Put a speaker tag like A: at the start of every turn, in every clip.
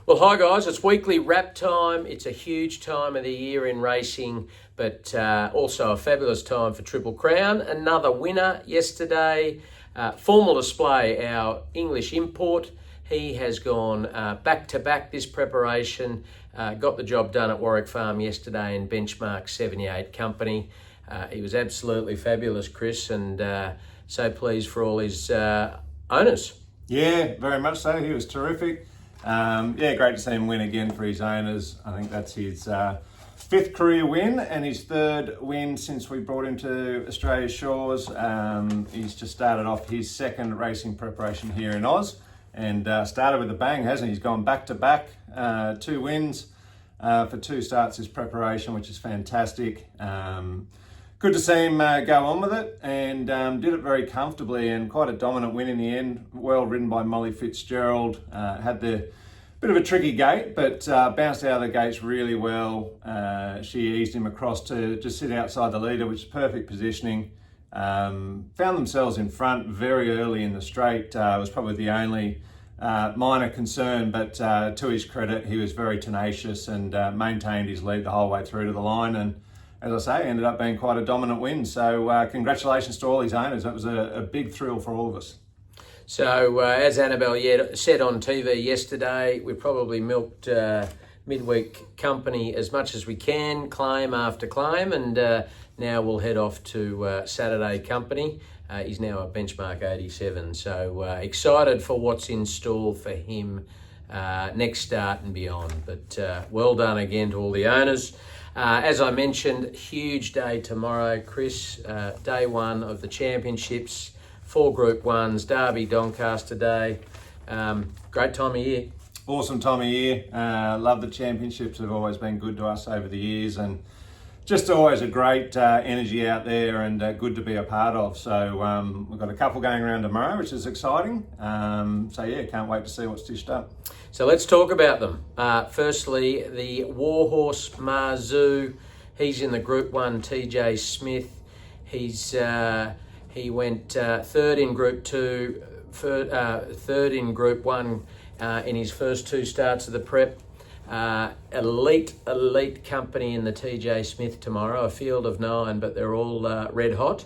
A: Well, hi guys, it's weekly wrap time. It's a huge time of the year in racing, but also a fabulous time for Triple Crown. Another winner yesterday. Formal display, our English import. He has gone back to back this preparation. Got the job done at Warwick Farm yesterday in Benchmark 78 company. He was absolutely fabulous, Chris, and so pleased for all his owners.
B: Yeah, very much so. He was terrific. Great to see him win again for his owners. I think that's his fifth career win and his third win since we brought him to Australia's shores. He's just started off his second racing preparation here in Oz and started with a bang, hasn't he? He's gone back to back, 2 wins for 2 starts his preparation, which is fantastic. Good to see him go on with it and did it very comfortably and quite a dominant win in the end. Well ridden by Molly Fitzgerald. Had the bit of a tricky gate, but bounced out of the gates really well. She eased him across to just sit outside the leader, which is perfect positioning. Found themselves in front very early in the straight. It was probably the only minor concern, but to his credit, he was very tenacious and maintained his lead the whole way through to the line. And as I say, ended up being quite a dominant win. So congratulations to all his owners. That was a big thrill for all of us.
A: So as Annabelle said on TV yesterday, we probably milked midweek company as much as we can, claim after claim, and now we'll head off to Saturday company. He's now at Benchmark 87. So excited for what's in store for him next start and beyond. But well done again to all the owners. As I mentioned, huge day tomorrow, Chris. Day 1 of the championships, 4 Group 1s, Derby, Doncaster Day. Great time of year.
B: Awesome time of year. Love the championships. Have always been good to us over the years and just always a great energy out there and good to be a part of. So we've got a couple going around tomorrow, which is exciting. Can't wait to see what's dished up.
A: So let's talk about them. Firstly, the Warhorse Marzu. He's in the Group 1 TJ Smith. He went third in Group 2, third in Group 1 in his first 2 starts of the prep. Elite company in the TJ Smith tomorrow, a field of 9, but they're all red hot.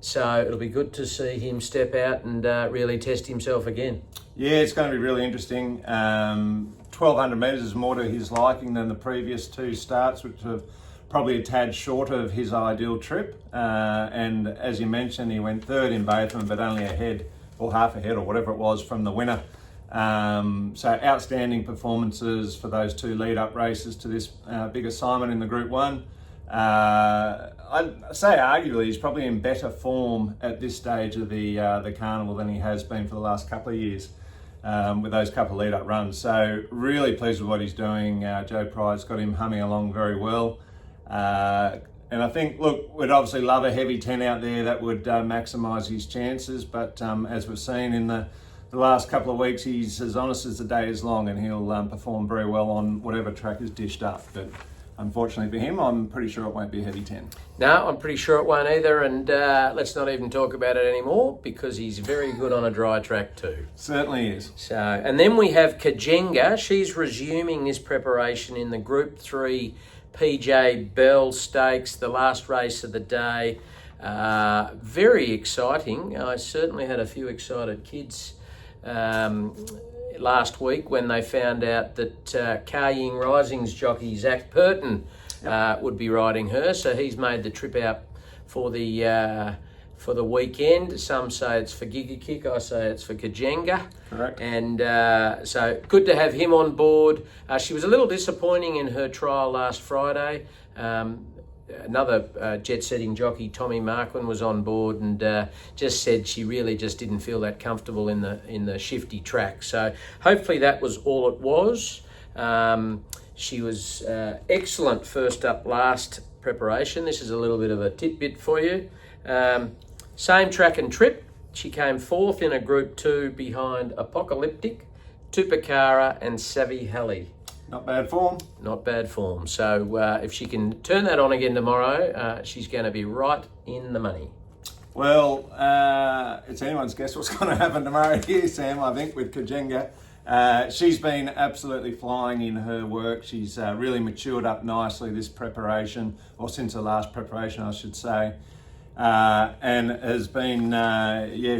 A: So it'll be good to see him step out and really test himself again.
B: Yeah, it's going to be really interesting. 1,200 metres is more to his liking than the previous 2 starts, which have probably a tad short of his ideal trip. And as you mentioned, he went third in both of them, but only ahead, or half ahead, or whatever it was, from the winner. So outstanding performances for those 2 lead-up races to this big assignment in the Group 1. I'd say arguably he's probably in better form at this stage of the carnival than he has been for the last couple of years with those couple of lead-up runs. So really pleased with what he's doing. Joe Pryde's got him humming along very well. And I think, look, we'd obviously love a heavy 10 out there that would maximise his chances, but as we've seen in the last couple of weeks, he's as honest as the day is long and he'll perform very well on whatever track is dished up. But unfortunately for him, I'm pretty sure it won't be a heavy 10.
A: No, I'm pretty sure it won't either, and let's not even talk about it anymore because he's very good on a dry track too.
B: Certainly is.
A: So, and then we have Kajenga. She's resuming this preparation in the Group 3 PJ Bell Stakes, the last race of the day. Very exciting. I certainly had a few excited kids last week when they found out that Car Ying Rising's jockey Zach Purton would be riding her. So he's made the trip out for the weekend. Some say it's for Giga Kick, I say it's for Kajenga.
B: Correct.
A: And so good to have him on board. She was a little disappointing in her trial last Friday. Another jet-setting jockey, Tommy Marquand, was on board and just said she really just didn't feel that comfortable in the shifty track. So hopefully that was all it was. She was excellent first up last preparation. This is a little bit of a tidbit for you. Same track and trip. She came 4th in a Group 2 behind Apocalyptic, Tupakara and Savvy Halley.
B: Not bad form.
A: Not bad form. So if she can turn that on again tomorrow, she's going to be right in the money.
B: Well, it's anyone's guess what's going to happen tomorrow here, Sam, I think, with Kajenga. She's been absolutely flying in her work. She's really matured up nicely this preparation, or since her last preparation, I should say, and has been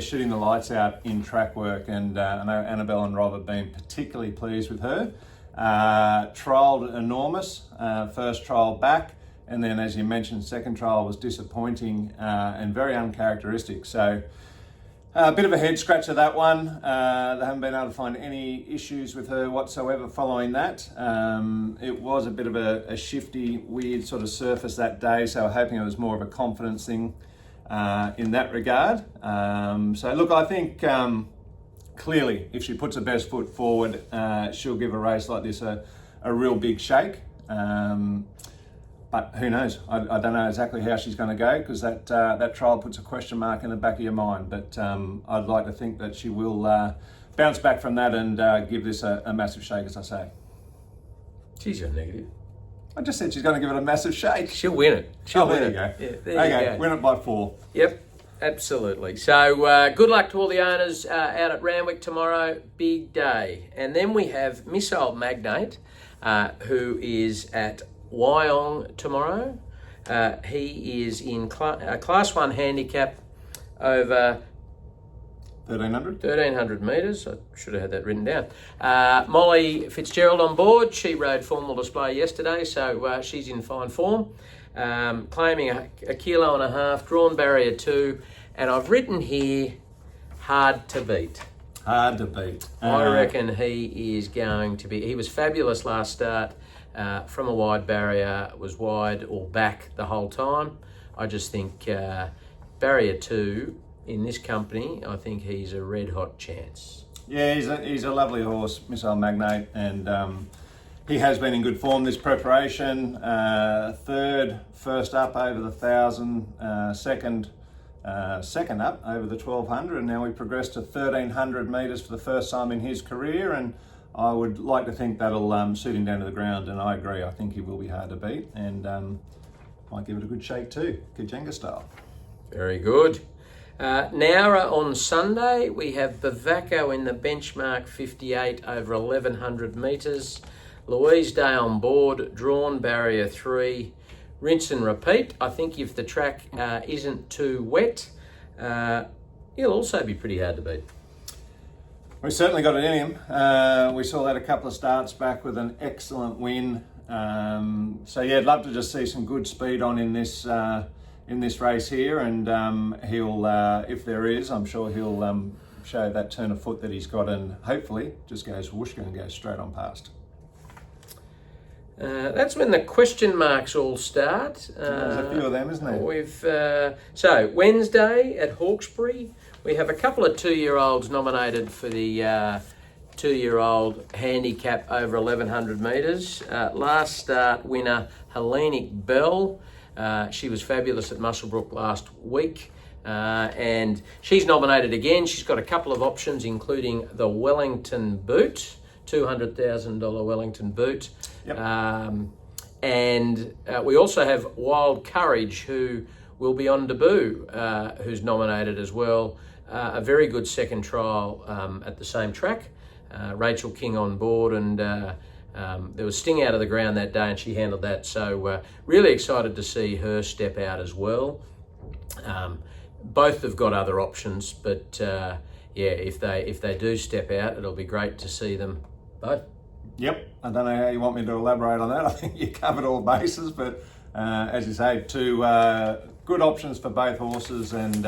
B: shooting the lights out in track work. And I know Annabelle and Rob have been particularly pleased with her. Trialled enormous, first trial back, and then, as you mentioned, second trial was disappointing and very uncharacteristic. So a bit of a head scratcher, that one. They haven't been able to find any issues with her whatsoever following that. It was a bit of a shifty, weird sort of surface that day, so I'm hoping it was more of a confidence thing in that regard. So look, I think clearly if she puts her best foot forward, she'll give a race like this a real big shake. But who knows? I don't know exactly how she's going to go, because that trial puts a question mark in the back of your mind. But I'd like to think that she will bounce back from that and give this a massive shake, as I say.
A: She's your negative.
B: I just said she's going to give it a massive shake.
A: She'll win it.
B: There you go.
A: Yeah, there you go.
B: Win it by 4.
A: Yep, absolutely. So good luck to all the owners out at Randwick tomorrow. Big day. And then we have Missile Magnate, who is at Wyong tomorrow. He is in Class 1 handicap over 1,300 metres. I should have had that written down. Molly Fitzgerald on board. She rode formal display yesterday, so she's in fine form. Claiming a 1.5 kilos, drawn barrier 2, and I've written here, hard to beat.
B: Hard to beat.
A: I reckon he is going to be... He was fabulous last start. From a wide barrier, was wide or back the whole time. I just think barrier 2 in this company, I think he's a red hot chance.
B: Yeah, he's a lovely horse, Missile Magnate, and he has been in good form this preparation. Third, first up over the 1,000, second up over the 1,200, and now we progress to 1,300 metres for the first time in his career, and I would like to think that'll suit him down to the ground, and I agree. I think he will be hard to beat, and might give it a good shake too, Kajenga style.
A: Very good. Nowra on Sunday, we have Bavaco in the benchmark 58 over 1,100 metres. Louise Day on board, drawn barrier 3. Rinse and repeat. I think if the track isn't too wet, he'll also be pretty hard to beat.
B: We certainly got it in him. We saw that a couple of starts back with an excellent win. So yeah, I'd love to just see some good speed on in this race here, and he'll, if there is, I'm sure he'll show that turn of foot that he's got, and hopefully just goes whoosh and goes straight on past.
A: That's when the question marks all start.
B: There's a few of them, isn't there?
A: So Wednesday at Hawkesbury, we have a couple of 2-year-olds nominated for the 2-year-old handicap over 1,100 metres. Last start winner, Hellenic Bell. She was fabulous at Muswellbrook last week. And she's nominated again. She's got a couple of options, including the Wellington Boot, $200,000 Wellington Boot.
B: Yep.
A: And we also have Wild Courage, who will be on debut, who's nominated as well. A very good second trial at the same track. Rachel King on board, and there was Sting out of the ground that day, and she handled that. So really excited to see her step out as well. Both have got other options, but if they do step out, it'll be great to see them both.
B: Yep, I don't know how you want me to elaborate on that. I think you covered all bases, but as you say, 2 good options for both horses, and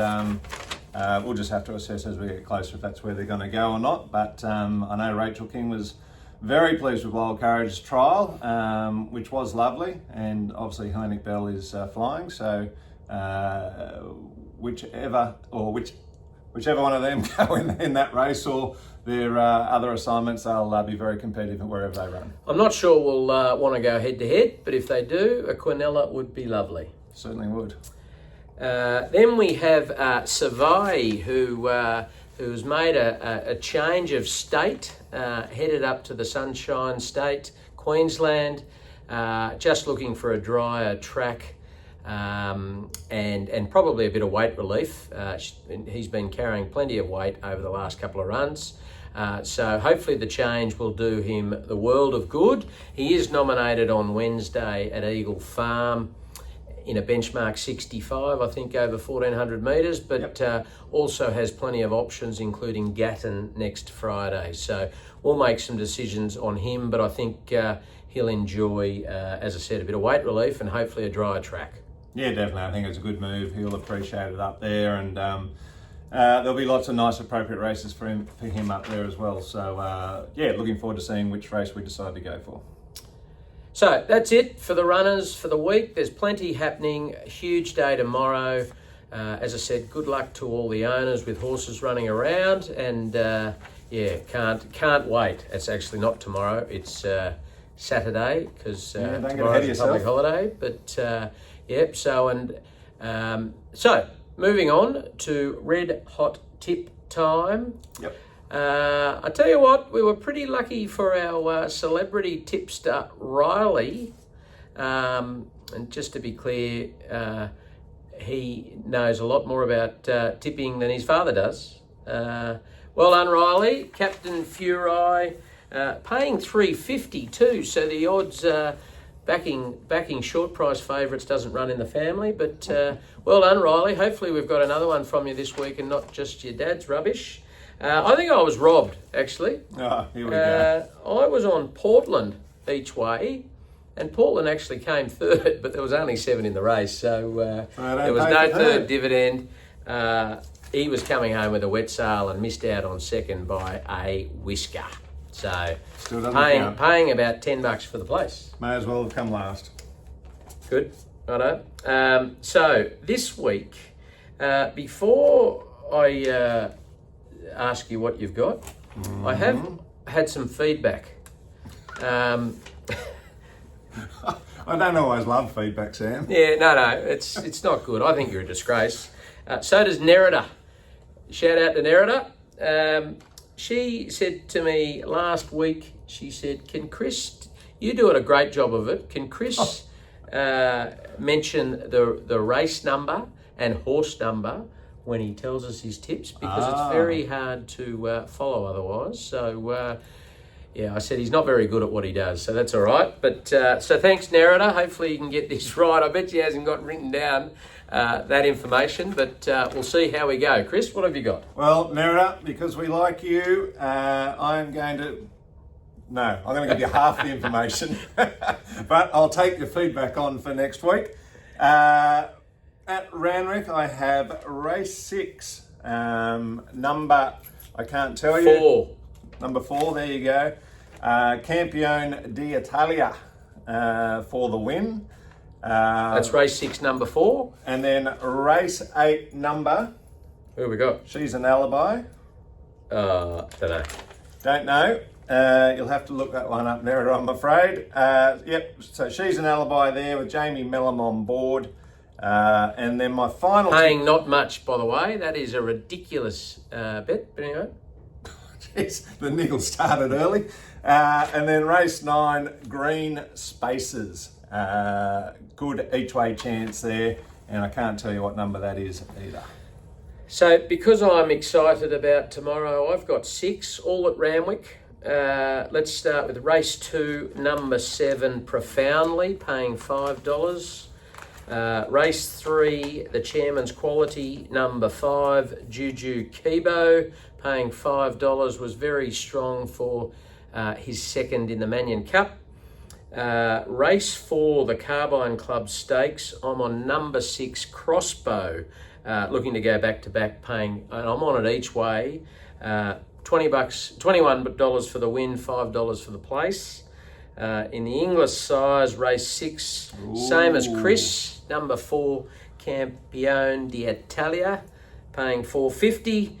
B: we'll just have to assess as we get closer if that's where they're going to go or not. But I know Rachel King was very pleased with Wild Courage's trial, which was lovely, and obviously Hellenic Bell is flying, so whichever one of them go in that race, or their other assignments, they'll be very competitive wherever they run.
A: I'm not sure we'll want to go head to head, but if they do, a Quinella would be lovely.
B: Certainly would.
A: Then we have Savai, who's made a change of state, headed up to the Sunshine State, Queensland, just looking for a drier track. And probably a bit of weight relief. He's been carrying plenty of weight over the last couple of runs. So hopefully the change will do him the world of good. He is nominated on Wednesday at Eagle Farm in a benchmark 65, I think, over 1,400 metres, but also has plenty of options, including Gatton next Friday. So we'll make some decisions on him, but I think he'll enjoy, as I said, a bit of weight relief and hopefully a drier track.
B: Yeah, definitely. I think it's a good move. He'll appreciate it up there, and there'll be lots of nice, appropriate races for him up there as well. So, looking forward to seeing which race we decide to go for.
A: So that's it for the runners for the week. There's plenty happening. A huge day tomorrow. As I said, good luck to all the owners with horses running around, and can't wait. It's actually not tomorrow. It's Saturday because tomorrow's a public holiday. But so moving on to red hot tip time.
B: Yep.
A: I tell you what, we were pretty lucky for our celebrity tipster, Riley. And just to be clear, he knows a lot more about tipping than his father does. Well done, Riley. Captain Furai, paying $3.50 too, so the odds backing short price favourites doesn't run in the family. But well done, Riley. Hopefully we've got another one from you this week and not just your dad's rubbish. I think I was robbed, actually.
B: Oh, here we go.
A: I was on Portland each way, and Portland actually came third, but there was only 7 in the race, so there was no third dividend. He was coming home with a wet sail and missed out on second by a whisker. So paying about $10 for the place.
B: May as well have come last.
A: Good, righto. So this week, before I ask you what you've got, I have had some feedback.
B: I don't always love feedback, Sam.
A: Yeah, no, it's not good. I think you're a disgrace. So does Nerida. Shout out to Nerida. She said to me last week, she said, "Can Chris, you're doing a great job of it, can Chris mention the race number and horse number when he tells us his tips, because it's very hard to follow otherwise." So, I said he's not very good at what he does, so that's all right. But so thanks, Nerida. Hopefully you can get this right. I bet she hasn't got written down that information, but we'll see how we go. Chris, what have you got?
B: Well, Nerida, because we like you, I'm going to give you half the information, but I'll take your feedback on for next week. At Randwick, I have race 6, number, I can't tell you.
A: 4.
B: Number 4, there you go. Campione d'Italia for the win.
A: That's race 6, number 4.
B: And then race 8, number.
A: Who have we got?
B: She's an Alibi.
A: Don't know.
B: Don't know. You'll have to look that one up there, I'm afraid. So She's an Alibi there with Jamie Mellom on board. And then my final...
A: Paying not much, by the way. That is a ridiculous bet, but anyway.
B: Jeez, the niggle started early. And then race 9, Green Spaces. Good each way chance there. And I can't tell you what number that is either.
A: So because I'm excited about tomorrow, I've got 6, all at Randwick. Let's start with race 2, number 7, Profoundly, paying $5. Race 3, the Chairman's Quality, number 5, Juju Kibo, paying $5, was very strong for his second in the Manion Cup. Race 4, the Carbine Club Stakes, I'm on number 6, Crossbow, looking to go back to back, paying, and I'm on it each way, $21 for the win, $5 for the place. In the English size, race 6, same as Chris, number 4, Campione d'Italia, paying $4.50.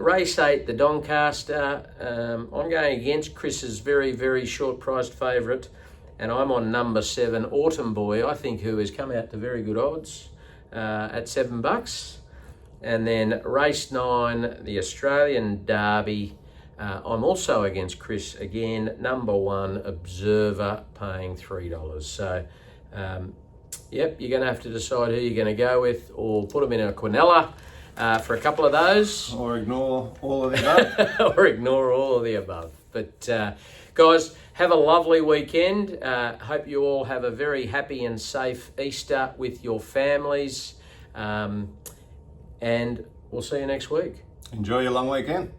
A: Race 8, the Doncaster. I'm going against Chris's very, very short-priced favourite, and I'm on number 7, Autumn Boy, I think, who has come out to very good odds at $7. And then race 9, the Australian Derby. I'm also against Chris again, number 1, Observer, paying $3. So, you're going to have to decide who you're going to go with, or put them in a quinella. for a couple of those.
B: Or ignore all of the above.
A: Or ignore all of the above. But guys, have a lovely weekend. Hope you all have a very happy and safe Easter with your families. And we'll see you next week.
B: Enjoy your long weekend.